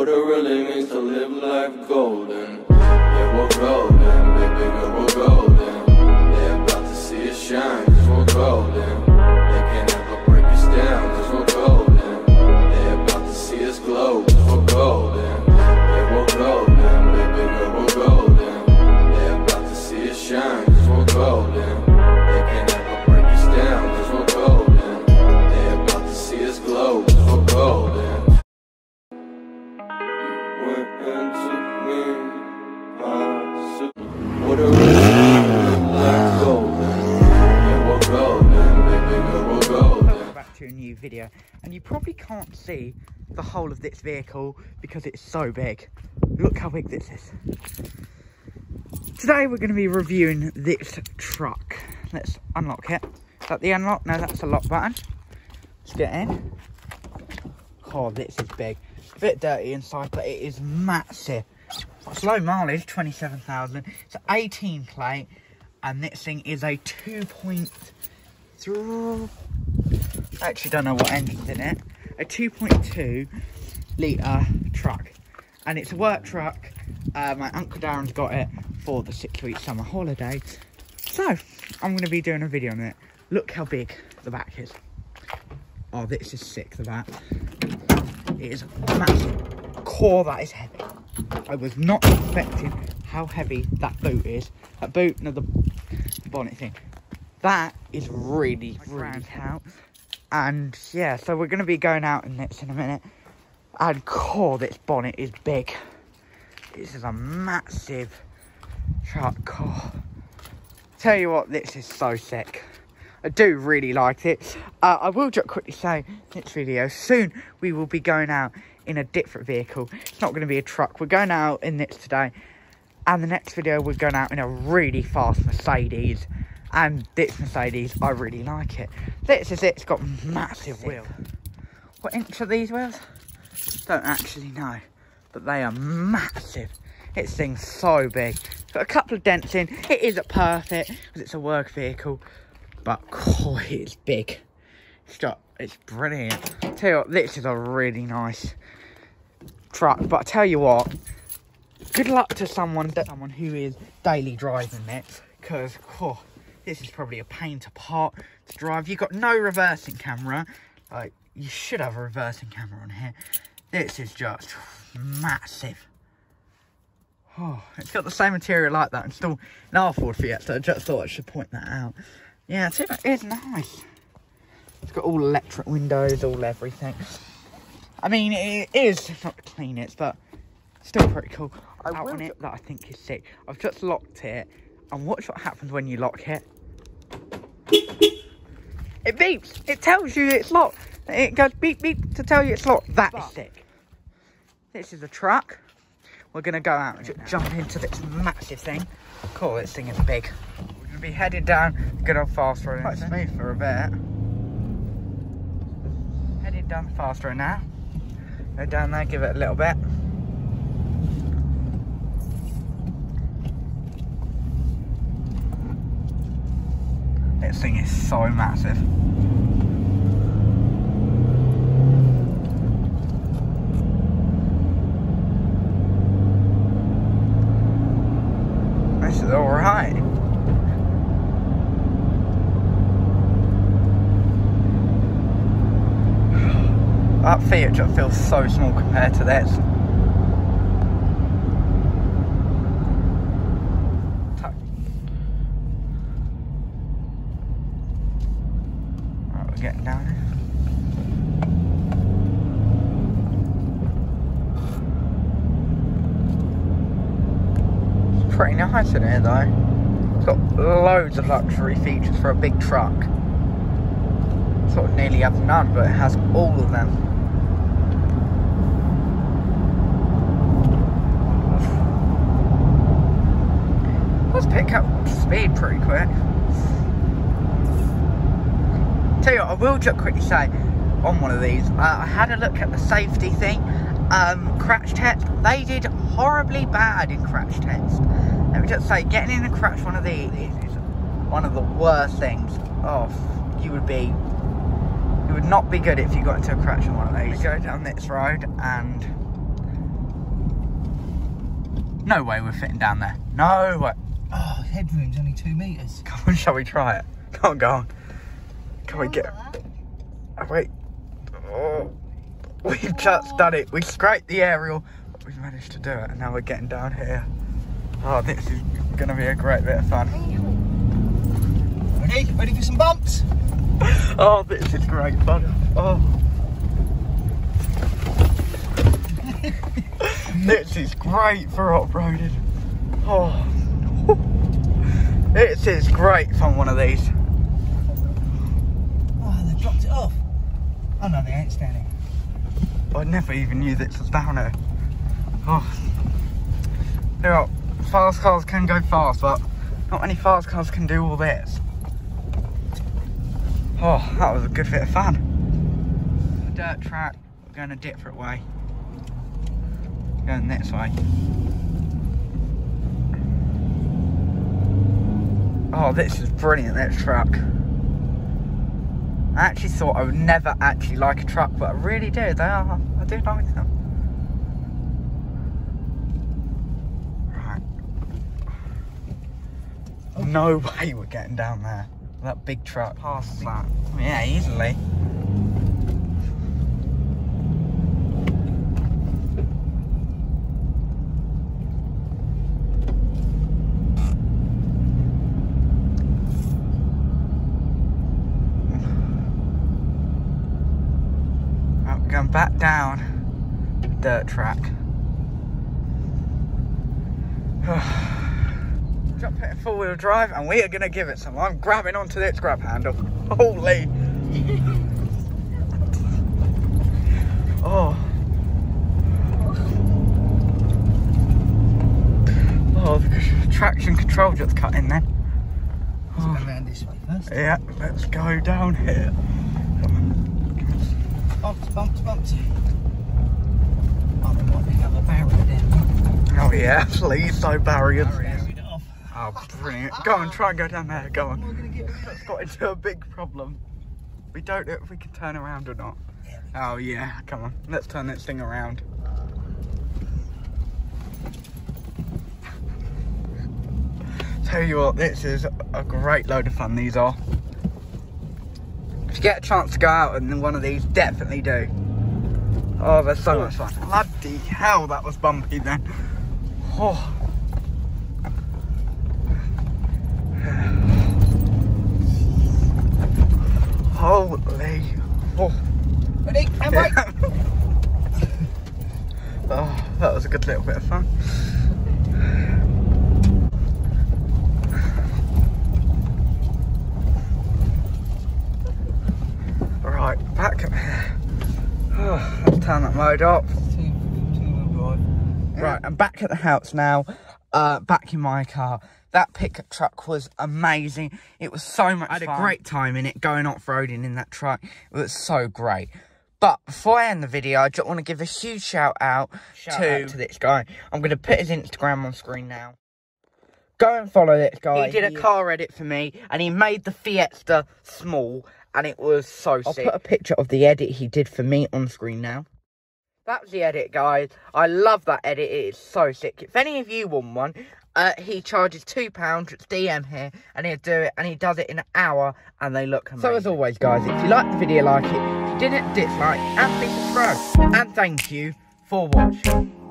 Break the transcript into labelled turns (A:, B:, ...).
A: what it really means to live life golden. Yeah, we're golden, baby girl, we're golden. They're about to see us shine, cause we're golden. They can't ever break us down, cause we're golden. They're about to see us glow, cause we're golden. Yeah, we're golden, baby girl, we're golden. They're about to see us shine, cause we're golden. They can't ever break us down, cause we're golden. They're about to see us glow, cause we're golden. Went and took me what a like golden. Yeah, we're golden, baby girl, we're golden.
B: Welcome back to a new video, and you probably can't see the whole of this vehicle because it's so big. Look how big this is. Today we're going to be reviewing this truck. Let's unlock it. Is that the unlock? No, that's the lock button. Let's get in. Oh, this is big. A bit dirty inside, but it is massive. It's low mileage, 27,000. It's an 18 plate, and this thing is a 2.3. I actually don't know what engine's in it. A 2.2 litre truck, and it's a work truck. My Uncle Darren's got it for the 6-week summer holiday, so I'm going to be doing a video on it. Look how big the back is. Oh, this is sick, the back. It is massive. Core, that is heavy. I was not expecting how heavy that boot is. That boot, no, the bonnet thing. That is really out. And yeah, so we're going to be going out in this in a minute. And core, this bonnet is big. This is a massive truck core. Tell you what, this is so sick. I do really like it. I will just quickly say in this video, soon we will be going out in a different vehicle. It's not going to be a truck. We're going out in this today, and the next video we're going out in a really fast Mercedes. And this Mercedes, I really like it. This is it. It's got massive wheels. What inch are these wheels? Don't actually know, but they are massive. This thing's so big. It's got a couple of dents in. It isn't perfect because it's a work vehicle, but oh, it's big. It's brilliant. I tell you what, this is a really nice truck. But I tell you what, good luck to someone who is daily driving it, because oh, this is probably a pain to drive. You've got no reversing camera. Like, you should have a reversing camera on here. This is just massive. Oh, it's got the same material like that installed in our Ford Fiat, so I just thought I should point that out. Yeah, it is nice. It's got all electric windows, all everything. I mean, it is not the cleanest, but still pretty cool. I want it that I think is sick. I've just locked it, and watch what happens when you lock it. It beeps. It tells you it's locked. It goes beep beep to tell you it's locked. That is sick. This is a truck. We're gonna go out and jump into this massive thing. Cool, this thing is big. We're gonna be headed down good old fast road. Quite smooth for a bit. Heading down the fast road now. Go down there, give it a little bit. This thing is so massive. This is alright. That Fiat just feels so small compared to this. Right, we're getting down here. It's pretty nice in here though. It's got loads of luxury features for a big truck. Sort of nearly have none, but it has all of them. Let's pick up speed pretty quick. Tell you what, I will just quickly say on one of these, I had a look at the safety thing, crash test. They did horribly bad in crash test. Let me just say, getting in a crash one of these is one of the worst things. Oh, you would not be good if you got into a crash on one of these. We go down this road and No way we're fitting down there. No way.
C: Oh, headroom's only 2 metres.
B: Come on, shall we try it? Come on, go on. Can we get... Oh, wait. Oh. We've just done it. We scraped the aerial, but we've managed to do it, and now we're getting down here. Oh, this is going to be a great bit of fun.
C: Ready? Ready for some bumps?
B: Oh, this is great fun. Oh. This is great for off-roading. Oh. This is great fun, one of these.
C: Oh, they dropped it off. Oh no, they ain't standing.
B: I never even knew this was down here. Oh. You know, fast cars can go fast, but not many fast cars can do all this. Oh, that was a good bit of fun. Dirt track, we're going a different way. Going this way. Oh, this is brilliant, this truck. I actually thought I would never actually like a truck, but I really do. I do like them. Right. Oh. No way we're getting down there. That big truck past that. Yeah, easily. Going back down the dirt track. Jump it in 4-wheel drive, and we are going to give it some. I'm grabbing onto this grab handle. Holy! Oh! Oh, the traction control just cut in then.
C: Let's go around this way first.
B: Yeah, let's go down here.
C: Bumps, bumps, bumps. Oh, they might have a barrier down.
B: Oh yeah, please, no barriers.
C: Barrier off.
B: Oh, brilliant. Go on, try and go down there, go on. That's got into a big problem. We don't know if we can turn around or not. Oh yeah, come on, let's turn this thing around. Tell you what, this is a great load of fun, these are. If you get a chance to go out in one of these, definitely do. Oh, they're so much fun. Bloody hell, that was bumpy then. Oh. Holy. Oh.
C: Ready? And break.
B: Oh, that was a good little bit of fun. Right, back up here. Oh, let's turn that mode up.
C: Two-wheel drive.
B: Right, I'm back at the house now, back in my car. That pickup truck was amazing. It was so much fun. I had a great time in it, going off-roading in that truck. It was so great. But before I end the video, I just want to give a huge shout out to this guy. I'm going to put his Instagram on screen now. Go and follow this guy. He did a car edit for me, and he made the Fiesta small, and it was so sick. I'll put a picture of the edit he did for me on screen now. That's the edit, guys. I love that edit. It is so sick. If any of you want one, he charges £2. It's DM here, and he'll do it, and he does it in an hour, and they look amazing. So as always, guys, if you liked the video, like it. If you didn't, dislike, and please subscribe. And thank you for watching.